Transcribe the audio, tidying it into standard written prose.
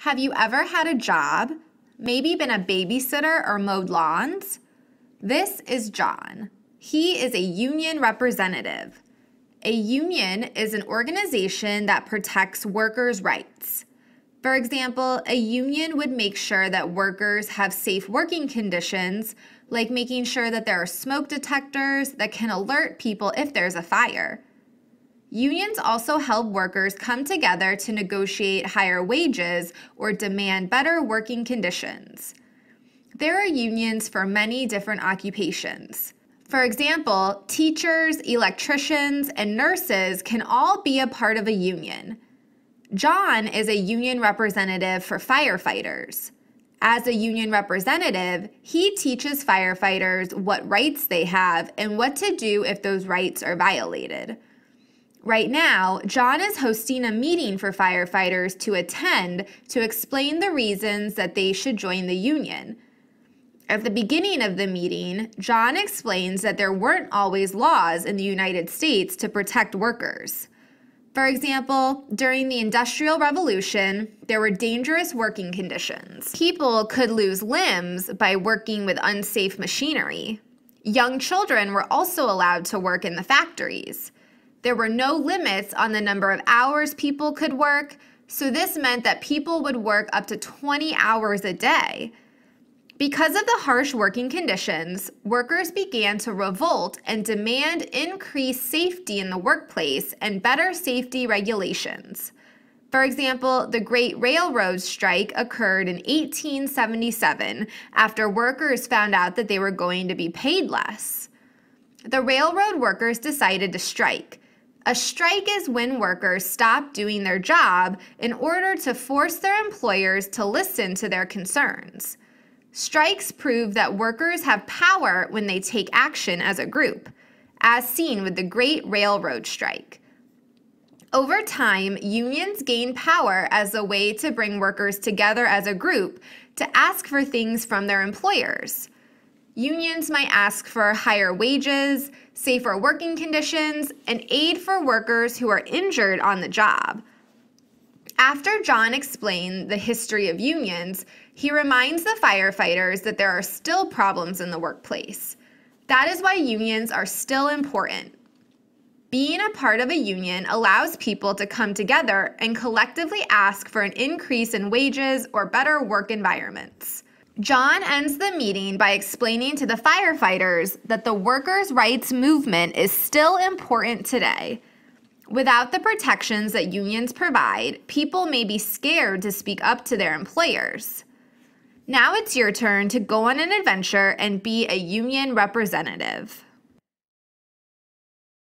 Have you ever had a job, maybe been a babysitter or mowed lawns? This is John. He is a union representative. A union is an organization that protects workers' rights. For example, a union would make sure that workers have safe working conditions, like making sure that there are smoke detectors that can alert people if there's a fire. Unions also help workers come together to negotiate higher wages or demand better working conditions. There are unions for many different occupations. For example, teachers, electricians, and nurses can all be a part of a union. John is a union representative for firefighters. As a union representative, he teaches firefighters what rights they have and what to do if those rights are violated. Right now, John is hosting a meeting for firefighters to attend to explain the reasons that they should join the union. At the beginning of the meeting, John explains that there weren't always laws in the United States to protect workers. For example, during the Industrial Revolution, there were dangerous working conditions. People could lose limbs by working with unsafe machinery. Young children were also allowed to work in the factories. There were no limits on the number of hours people could work, so this meant that people would work up to 20 hours a day. Because of the harsh working conditions, workers began to revolt and demand increased safety in the workplace and better safety regulations. For example, the Great Railroad Strike occurred in 1877 after workers found out that they were going to be paid less. The railroad workers decided to strike. A strike is when workers stop doing their job in order to force their employers to listen to their concerns. Strikes prove that workers have power when they take action as a group, as seen with the Great Railroad Strike. Over time, unions gain power as a way to bring workers together as a group to ask for things from their employers. Unions might ask for higher wages, safer working conditions, and aid for workers who are injured on the job. After John explained the history of unions, he reminds the firefighters that there are still problems in the workplace. That is why unions are still important. Being a part of a union allows people to come together and collectively ask for an increase in wages or better work environments. John ends the meeting by explaining to the firefighters that the workers' rights movement is still important today. Without the protections that unions provide, people may be scared to speak up to their employers. Now it's your turn to go on an adventure and be a union representative.